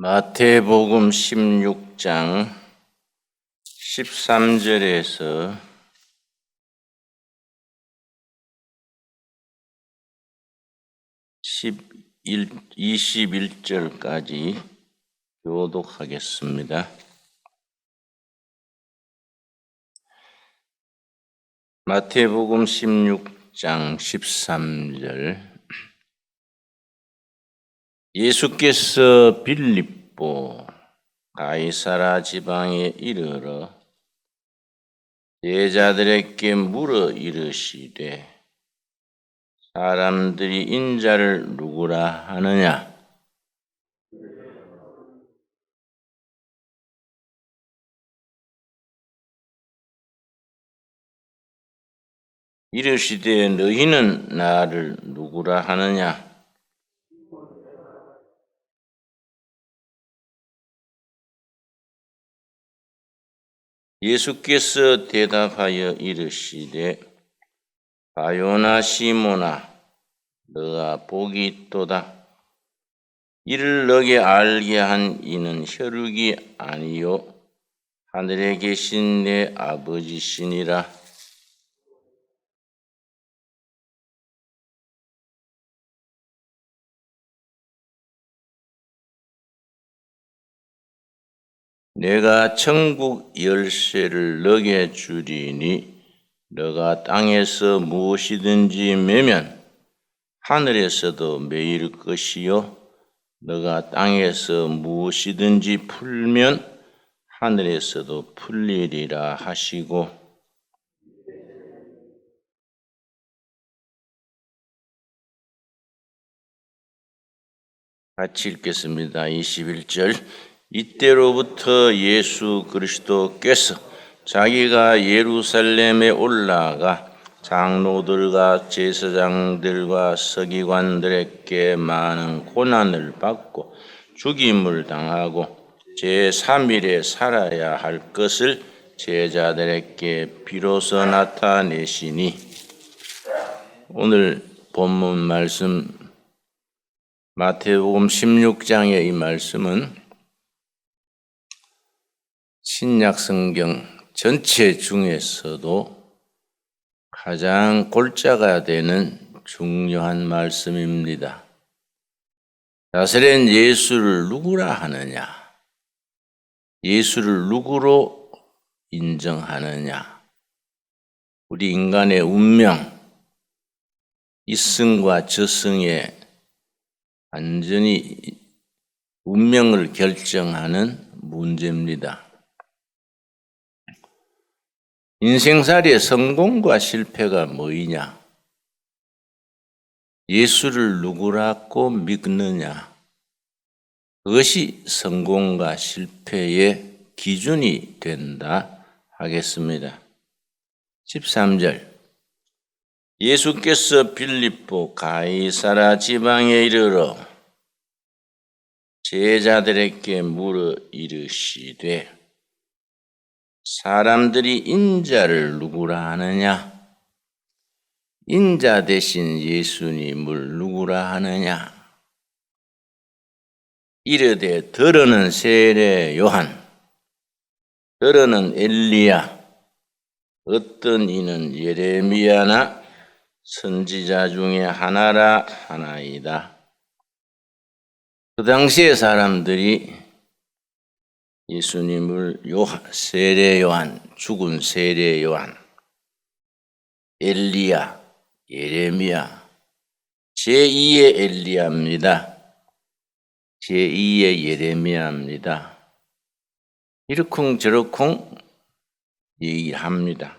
마태복음 16장 13절에서 21절까지 교독하겠습니다. 마태복음 16장 13절. 예수께서 빌립보 가이사라 지방에 이르러 제자들에게 물어 이르시되 사람들이 인자를 누구라 하느냐? 이르시되 너희는 나를 누구라 하느냐? 예수께서 대답하여 이르시되 바요나 시몬아 너가 복이 있도다. 이를 너게 알게 한 이는 혈육이 아니요 하늘에 계신 내 아버지시니라. 내가 천국 열쇠를 너게 주리니 너가 땅에서 무엇이든지 매면 하늘에서도 매일 것이요 너가 땅에서 무엇이든지 풀면 하늘에서도 풀리리라 하시고 같이 읽겠습니다. 21절. 이때로부터 예수 그리스도께서 자기가 예루살렘에 올라가 장로들과 제사장들과 서기관들에게 많은 고난을 받고 죽임을 당하고 제3일에 살아야 할 것을 제자들에게 비로소 나타내시니. 오늘 본문 말씀 마태복음 16장의 이 말씀은 신약 성경 전체 중에서도 가장 골자가 되는 중요한 말씀입니다. 나사렛 예수를 누구라 하느냐? 예수를 누구로 인정하느냐? 우리 인간의 운명, 이승과 저승의 완전히 운명을 결정하는 문제입니다. 인생살이의 성공과 실패가 뭐이냐? 예수를 누구라고 믿느냐? 그것이 성공과 실패의 기준이 된다 하겠습니다. 13절. 예수께서 빌립보 가이사라 지방에 이르러 제자들에게 물어 이르시되 사람들이 인자를 누구라 하느냐? 인자 대신 예수님을 누구라 하느냐? 이르되 더러는 세례 요한, 더러는 엘리야, 어떤 이는 예레미야나 선지자 중에 하나라 하나이다. 그 당시의 사람들이 예수님을 세례 요한, 죽은 세례 요한, 엘리야, 예레미야, 제2의 엘리야입니다. 제2의 예레미야입니다. 이러쿵저러쿵 얘기합니다.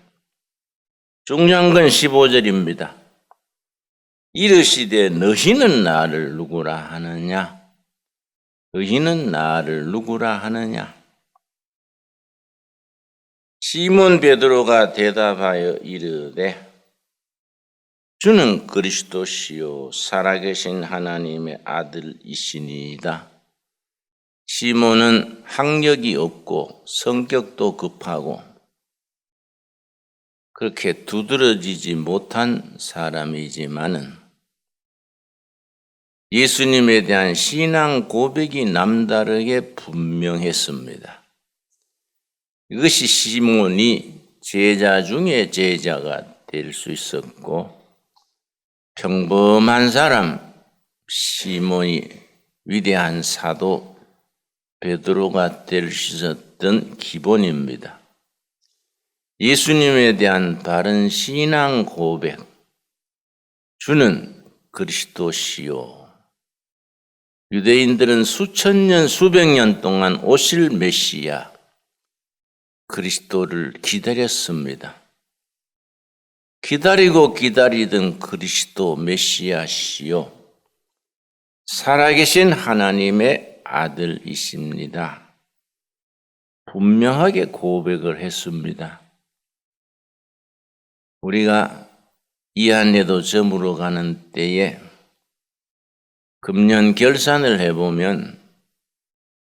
중요한 건 15절입니다. 이르시되 너희는 나를 누구라 하느냐? 너희는 나를 누구라 하느냐? 시몬 베드로가 대답하여 이르되 주는 그리스도시요 살아계신 하나님의 아들이시니이다. 시몬은 학력이 없고 성격도 급하고 그렇게 두드러지지 못한 사람이지만은 예수님에 대한 신앙 고백이 남다르게 분명했습니다. 이것이 시몬이 제자 중에 제자가 될 수 있었고, 평범한 사람 시몬이 위대한 사도 베드로가 될 수 있었던 기본입니다. 예수님에 대한 바른 신앙 고백, 주는 그리스도시요. 유대인들은 수천 년, 수백 년 동안 오실 메시아 그리스도를 기다렸습니다. 기다리고 기다리던 그리스도 메시아시요, 살아계신 하나님의 아들이십니다. 분명하게 고백을 했습니다. 우리가 이 안에도 저물어 가는 때에 금년 결산을 해보면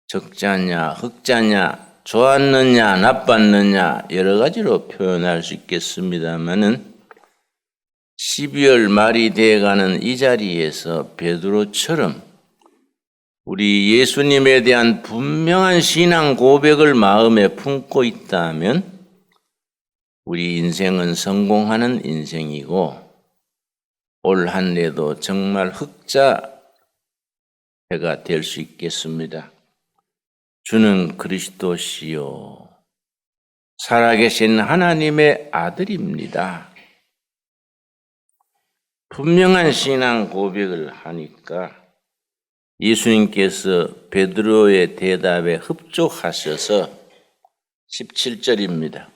적자냐, 흑자냐, 좋았느냐, 나빴느냐 여러 가지로 표현할 수 있겠습니다만은 12월 말이 되어가는 이 자리에서 베드로처럼 우리 예수님에 대한 분명한 신앙 고백을 마음에 품고 있다면 우리 인생은 성공하는 인생이고 올 한 해도 정말 흑자 해가 될 수 있겠습니다. 주는 그리스도시요, 살아계신 하나님의 아들입니다. 분명한 신앙 고백을 하니까 예수님께서 베드로의 대답에 흡족하셔서 17절입니다.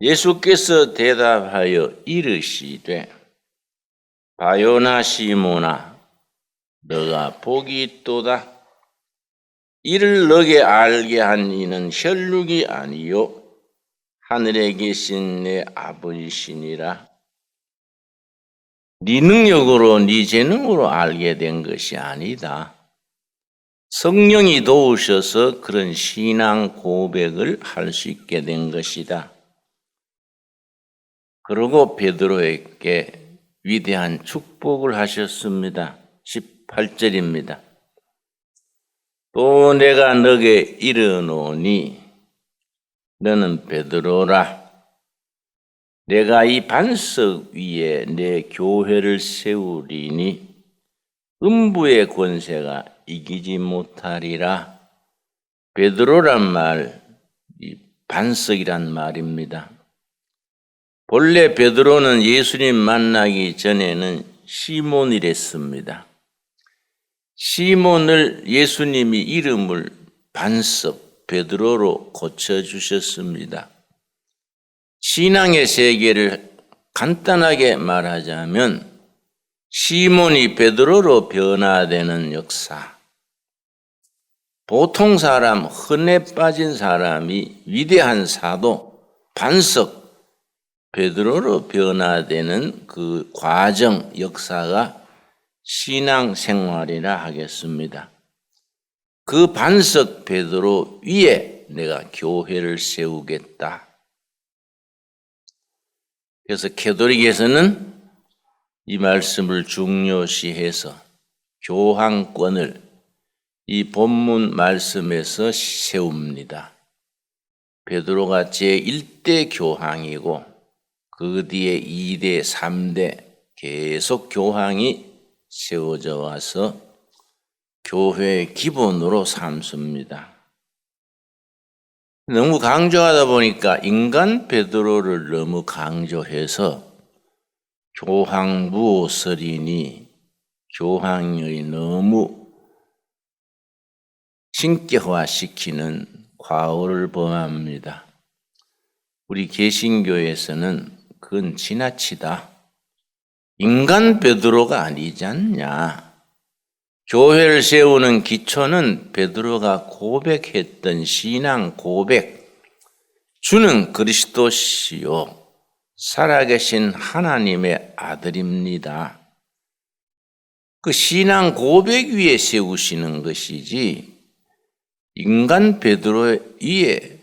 예수께서 대답하여 이르시되, 바요나 시몬아, 너가 복이 있도다. 이를 너게 알게 한 이는 혈육이 아니요 하늘에 계신 내 아버지시니라. 네 능력으로 네 재능으로 알게 된 것이 아니다. 성령이 도우셔서 그런 신앙 고백을 할 수 있게 된 것이다. 그러고 베드로에게 위대한 축복을 하셨습니다. 18절입니다. 또 내가 너게 이르노니 너는 베드로라. 내가 이 반석 위에 내 교회를 세우리니 음부의 권세가 이기지 못하리라. 베드로란 말, 이 반석이란 말입니다. 본래 베드로는 예수님 만나기 전에는 시몬이랬습니다. 시몬을 예수님이 이름을 반석 베드로로 고쳐주셨습니다. 신앙의 세계를 간단하게 말하자면 시몬이 베드로로 변화되는 역사, 보통 사람, 흔해 빠진 사람이 위대한 사도, 반석 베드로로 변화되는 그 과정, 역사가 신앙생활이라 하겠습니다. 그 반석 베드로 위에 내가 교회를 세우겠다. 그래서 캐톨릭에서는 이 말씀을 중요시해서 교황권을 이 본문 말씀에서 세웁니다. 베드로가 제1대 교황이고 그 뒤에 2대, 3대 계속 교황이 세워져 와서 교회의 기본으로 삼습니다. 너무 강조하다 보니까 인간 베드로를 너무 강조해서 교황무오설이니 교황의 너무 신격화시키는 과오를 범합니다. 우리 개신교에서는 그건 지나치다. 인간 베드로가 아니지 않냐. 교회를 세우는 기초는 베드로가 고백했던 신앙 고백, 주는 그리스도시요 살아계신 하나님의 아들입니다. 그 신앙 고백 위에 세우시는 것이지 인간 베드로 위에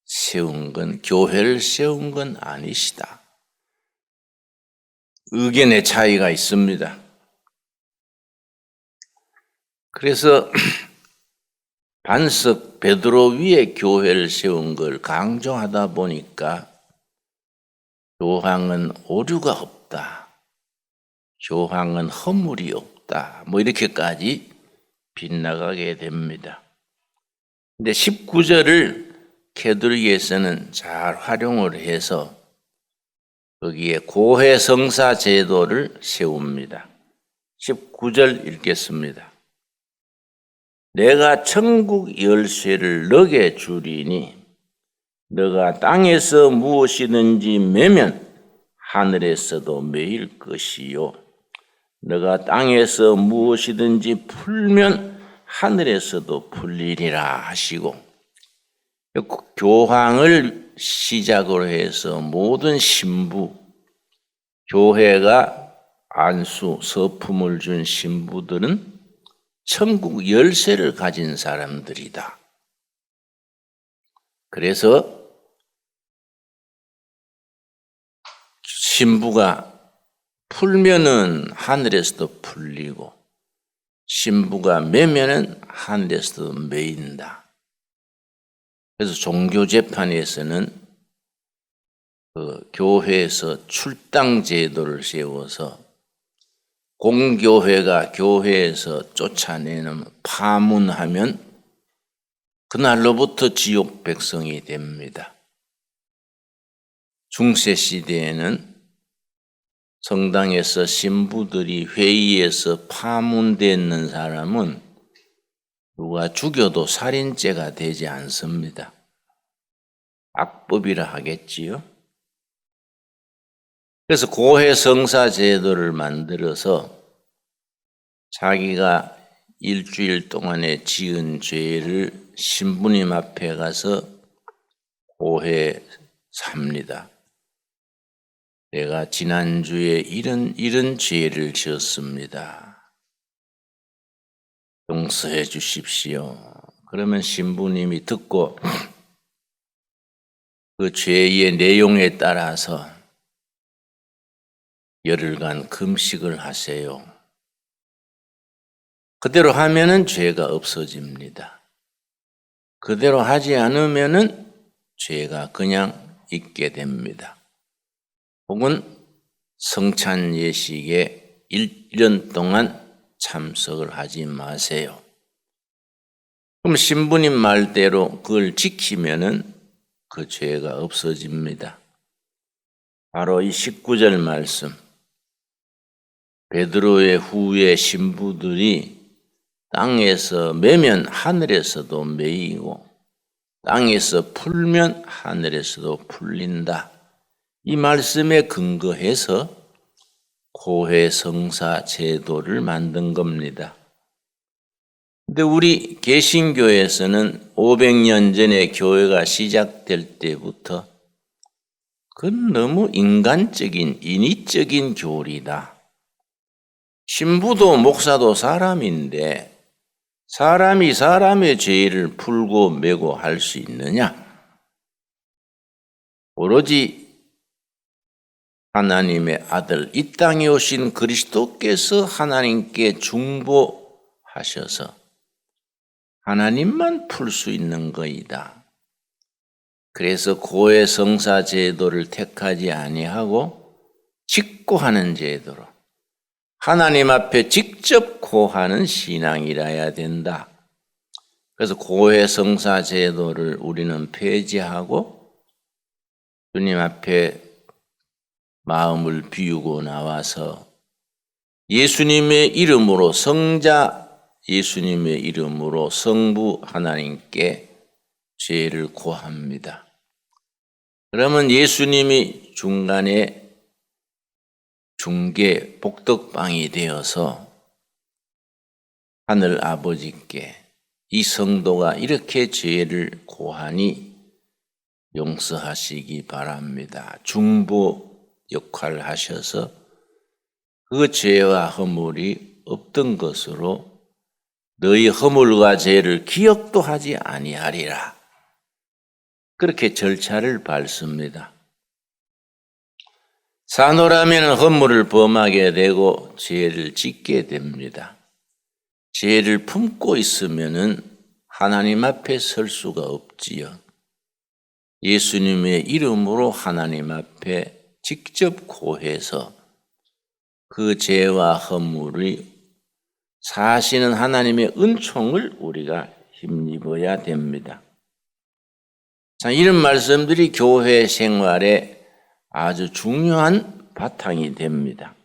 세운 건, 교회를 세운 건 아니시다. 의견의 차이가 있습니다. 그래서 반석 베드로 위에 교회를 세운 걸 강조하다 보니까 교황은 오류가 없다. 교황은 허물이 없다. 뭐 이렇게까지 빗나가게 됩니다. 근데 19절을 캐톨릭에서는 잘 활용을 해서 거기에 고해성사 제도를 세웁니다. 19절 읽겠습니다. 내가 천국 열쇠를 너게 주리니 너가 땅에서 무엇이든지 매면 하늘에서도 매일 것이요 너가 땅에서 무엇이든지 풀면 하늘에서도 풀리리라 하시고, 교황을 시작으로 해서 모든 신부, 교회가 안수, 서품을 준 신부들은 천국 열쇠를 가진 사람들이다. 그래서 신부가 풀면은 하늘에서도 풀리고 신부가 매면은 하늘에서도 매인다. 그래서 종교재판에서는 교회에서 출당 제도를 세워서 공교회가 교회에서 쫓아내는 파문하면 그날로부터 지옥 백성이 됩니다. 중세 시대에는 성당에서 신부들이 회의에서 파문되는 사람은 누가 죽여도 살인죄가 되지 않습니다. 악법이라 하겠지요. 그래서 고해성사 제도를 만들어서 자기가 일주일 동안에 지은 죄를 신부님 앞에 가서 고해삽니다. 내가 지난주에 이런 죄를 지었습니다. 용서해 주십시오. 그러면 신부님이 듣고 그 죄의 내용에 따라서 열흘간 금식을 하세요. 그대로 하면은 죄가 없어집니다. 그대로 하지 않으면은 죄가 그냥 있게 됩니다. 혹은 성찬 예식에 1년 동안 참석을 하지 마세요. 그럼 신부님 말대로 그걸 지키면은 그 죄가 없어집니다. 바로 이 19절 말씀. 베드로의 후에 신부들이 땅에서 매면 하늘에서도 매이고 땅에서 풀면 하늘에서도 풀린다. 이 말씀에 근거해서 고해성사 제도를 만든 겁니다. 근데 우리 개신교에서는 500년 전에 교회가 시작될 때부터 그건 너무 인간적인, 인위적인 교리다. 신부도 목사도 사람인데 사람이 사람의 죄를 풀고 메고 할 수 있느냐? 오로지 하나님의 아들, 이 땅에 오신 그리스도께서 하나님께 중보하셔서 하나님만 풀 수 있는 거이다. 그래서 고해성사 제도를 택하지 아니하고 직고하는 제도로 하나님 앞에 직접 고하는 신앙이라야 된다. 그래서 고해성사 제도를 우리는 폐지하고 주님 앞에 마음을 비우고 나와서 예수님의 이름으로 성자 예수님의 이름으로 성부 하나님께 죄를 고합니다. 그러면 예수님이 중간에 중개 복덕방이 되어서 하늘 아버지께 이 성도가 이렇게 죄를 고하니 용서하시기 바랍니다. 중보 역할을 하셔서 그 죄와 허물이 없던 것으로 너희 허물과 죄를 기억도 하지 아니하리라. 그렇게 절차를 밟습니다. 산호라면 허물을 범하게 되고 죄를 짓게 됩니다. 죄를 품고 있으면은 하나님 앞에 설 수가 없지요. 예수님의 이름으로 하나님 앞에 직접 고해서 그 죄와 허물이 사시는 하나님의 은총을 우리가 힘입어야 됩니다. 자, 이런 말씀들이 교회 생활에 아주 중요한 바탕이 됩니다.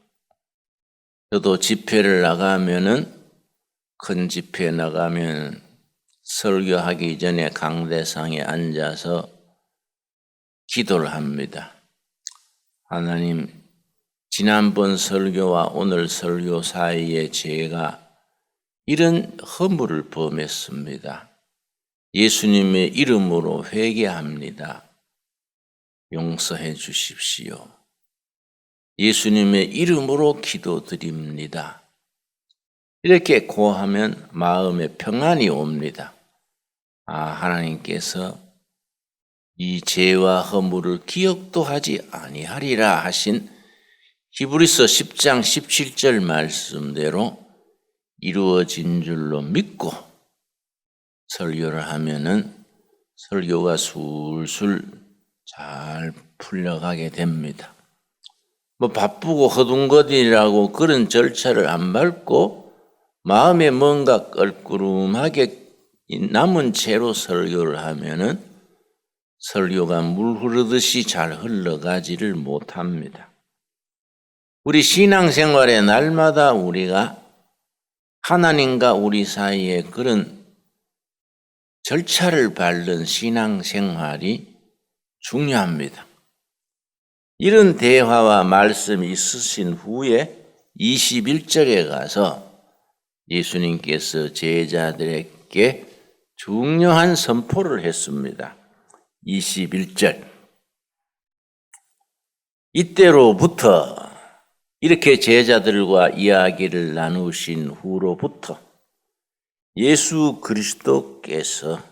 저도 집회를 나가면은 큰 집회 나가면 설교하기 전에 강대상에 앉아서 기도를 합니다. 하나님, 지난번 설교와 오늘 설교 사이에 제가 이런 허물을 범했습니다. 예수님의 이름으로 회개합니다. 용서해 주십시오. 예수님의 이름으로 기도드립니다. 이렇게 고하면 마음에 평안이 옵니다. 하나님께서 이 죄와 허물을 기억도 하지 아니하리라 하신 히브리서 10장 17절 말씀대로 이루어진 줄로 믿고 설교를 하면은 설교가 술술 잘 풀려가게 됩니다. 바쁘고 허둥거리라고 그런 절차를 안 밟고 마음에 뭔가 껄끄름하게 남은 채로 설교를 하면은 설교가 물 흐르듯이 잘 흘러가지를 못합니다. 우리 신앙생활의 날마다 우리가 하나님과 우리 사이에 그런 절차를 밟는 신앙생활이 중요합니다. 이런 대화와 말씀이 있으신 후에 21절에 가서 예수님께서 제자들에게 중요한 선포를 했습니다. 21절. 이때로부터 이렇게 제자들과 이야기를 나누신 후로부터 예수 그리스도께서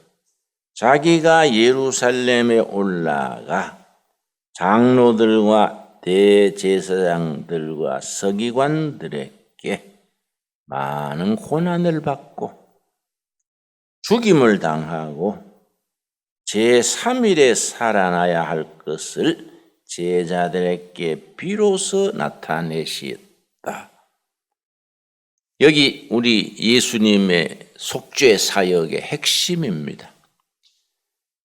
자기가 예루살렘에 올라가 장로들과 대제사장들과 서기관들에게 많은 고난을 받고 죽임을 당하고 제3일에 살아나야 할 것을 제자들에게 비로소 나타내시었다. 여기 우리 예수님의 속죄 사역의 핵심입니다.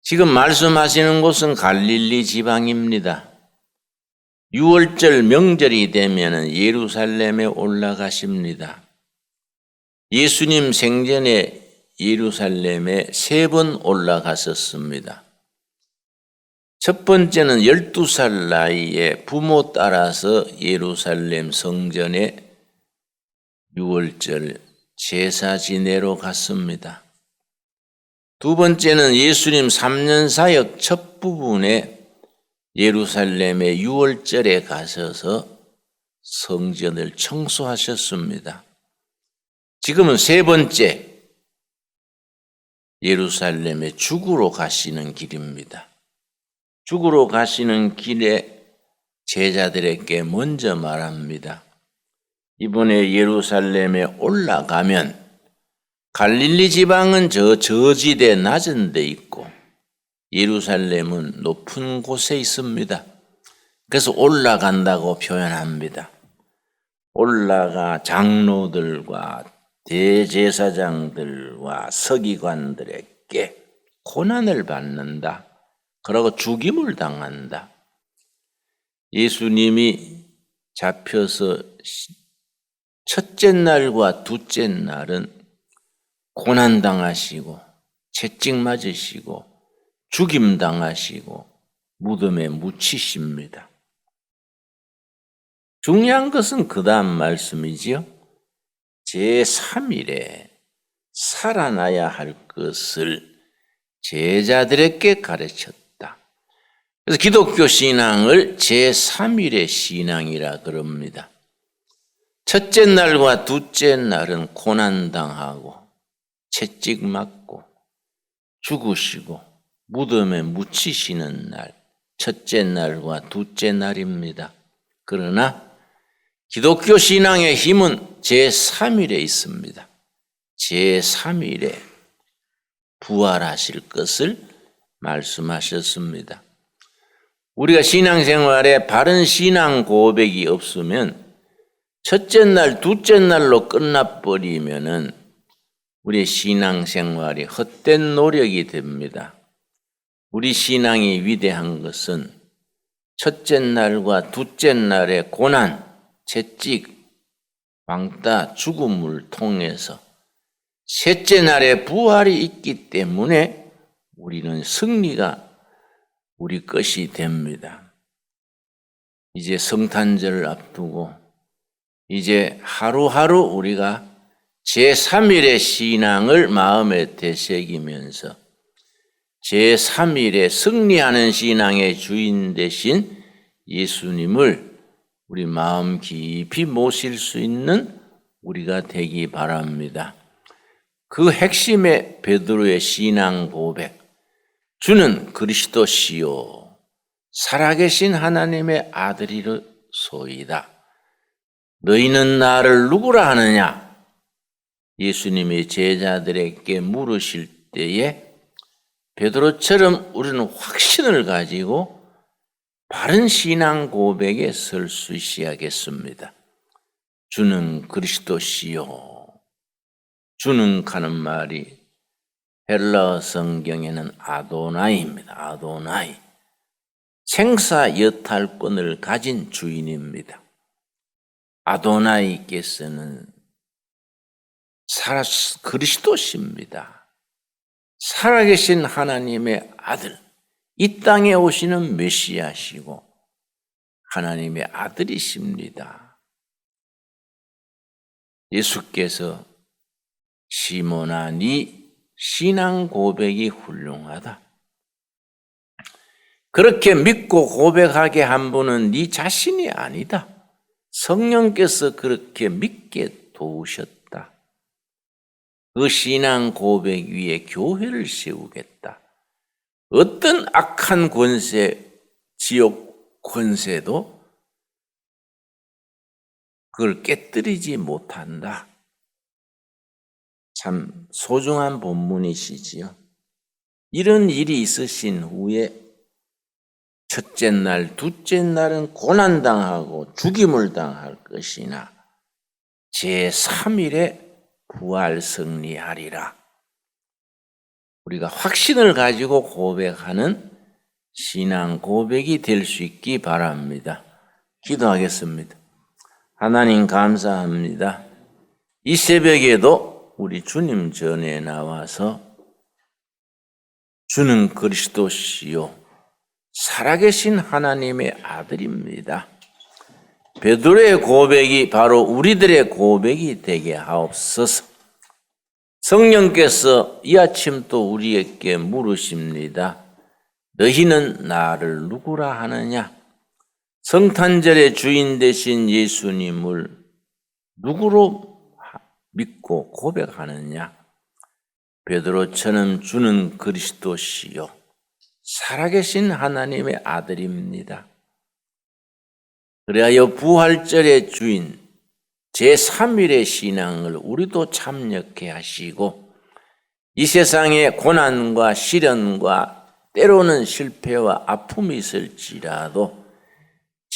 지금 말씀하시는 곳은 갈릴리 지방입니다. 6월절 명절이 되면 예루살렘에 올라가십니다. 예수님 생전에 예루살렘에 3번 올라갔었습니다. 첫 번째는 12살 나이에 부모 따라서 예루살렘 성전에 6월절 제사 지내러 갔습니다. 두 번째는 예수님 3년 사역 첫 부분에 예루살렘의 6월절에 가셔서 성전을 청소하셨습니다. 지금은 세 번째, 예루살렘에 죽으러 가시는 길입니다. 죽으러 가시는 길에 제자들에게 먼저 말합니다. 이번에 예루살렘에 올라가면 갈릴리 지방은 저지대 낮은 데 있고 예루살렘은 높은 곳에 있습니다. 그래서 올라간다고 표현합니다. 올라가 장로들과 대제사장들과 서기관들에게 고난을 받는다. 그러고 죽임을 당한다. 예수님이 잡혀서 첫째 날과 둘째 날은 고난당하시고 채찍 맞으시고 죽임당하시고 무덤에 묻히십니다. 중요한 것은 그 다음 말씀이지요. 제3일에 살아나야 할 것을 제자들에게 가르쳤다. 그래서 기독교 신앙을 제3일의 신앙이라 그럽니다. 첫째 날과 둘째 날은 고난당하고 채찍 맞고 죽으시고 무덤에 묻히시는 날, 첫째 날과 둘째 날입니다. 그러나 기독교 신앙의 힘은 제3일에 있습니다. 제3일에 부활하실 것을 말씀하셨습니다. 우리가 신앙생활에 바른 신앙 고백이 없으면 첫째 날, 둘째 날로 끝나버리면은 우리의 신앙생활이 헛된 노력이 됩니다. 우리 신앙이 위대한 것은 첫째 날과 둘째 날의 고난, 채찍, 왕따, 죽음을 통해서 셋째 날에 부활이 있기 때문에 우리는 승리가 우리 것이 됩니다. 이제 성탄절을 앞두고 이제 하루하루 우리가 제3일의 신앙을 마음에 되새기면서 제3일에 승리하는 신앙의 주인 되신 예수님을 우리 마음 깊이 모실 수 있는 우리가 되기 바랍니다. 그 핵심의 베드로의 신앙 고백, 주는 그리스도시요 살아계신 하나님의 아들이로소이다. 너희는 나를 누구라 하느냐? 예수님이 제자들에게 물으실 때에 베드로처럼 우리는 확신을 가지고 바른 신앙 고백에 설 수 있어야겠습니다. 주는 그리스도시요. 주는 가는 말이 헬라어 성경에는 아도나이입니다. 아도나이. 생사 여탈권을 가진 주인입니다. 아도나이께서는 그리스도십니다. 살아계신 하나님의 아들, 이 땅에 오시는 메시아시고 하나님의 아들이십니다. 예수께서 시몬아, 네 신앙 고백이 훌륭하다. 그렇게 믿고 고백하게 한 분은 네 자신이 아니다. 성령께서 그렇게 믿게 도우셨다. 그 신앙 고백 위에 교회를 세우겠다. 어떤 악한 권세, 지옥 권세도 그걸 깨뜨리지 못한다. 참 소중한 본문이시지요. 이런 일이 있으신 후에 첫째 날, 둘째 날은 고난당하고 죽임을 당할 것이나 제3일에 부활 승리하리라. 우리가 확신을 가지고 고백하는 신앙 고백이 될 수 있기 바랍니다. 기도하겠습니다. 하나님 감사합니다. 이 새벽에도 우리 주님 전에 나와서 주는 그리스도시요 살아계신 하나님의 아들입니다. 베드로의 고백이 바로 우리들의 고백이 되게 하옵소서. 성령께서 이 아침 또 우리에게 물으십니다. 너희는 나를 누구라 하느냐? 성탄절의 주인 되신 예수님을 누구로 믿고 고백하느냐? 베드로처럼 주는 그리스도시요 살아계신 하나님의 아들입니다. 그리하여 부활절의 주인 제3일의 신앙을 우리도 참여케 하시고 이 세상에 고난과 시련과 때로는 실패와 아픔이 있을지라도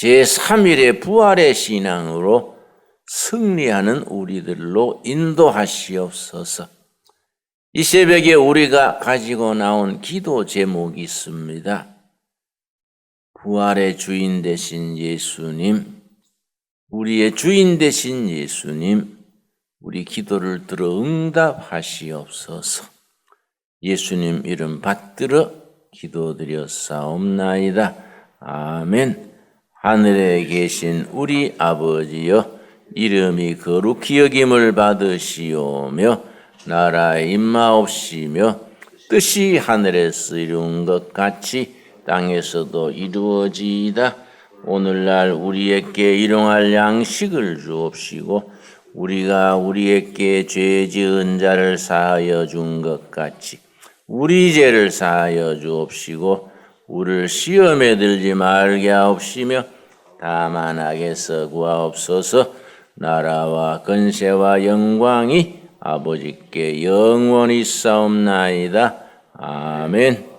제3일의 부활의 신앙으로 승리하는 우리들로 인도하시옵소서. 이 새벽에 우리가 가지고 나온 기도 제목이 있습니다. 부활의 주인 되신 예수님, 우리의 주인 되신 예수님, 우리 기도를 들어 응답하시옵소서. 예수님 이름 받들어 기도드렸사옵나이다. 아멘. 하늘에 계신 우리 아버지여, 이름이 거룩히 여김을 받으시오며 나라 임하옵시며 뜻이 하늘에서 이룬 것 같이 땅에서도 이루어지이다. 오늘날 우리에게 일용할 양식을 주옵시고 우리가 우리에게 죄 지은 자를 사하여 준 것 같이 우리 죄를 사하여 주옵시고 우리를 시험에 들지 말게 하옵시며 다만 악에서 구하옵소서. 나라와 권세와 영광이 아버지께 영원히 싸움나이다. 아멘.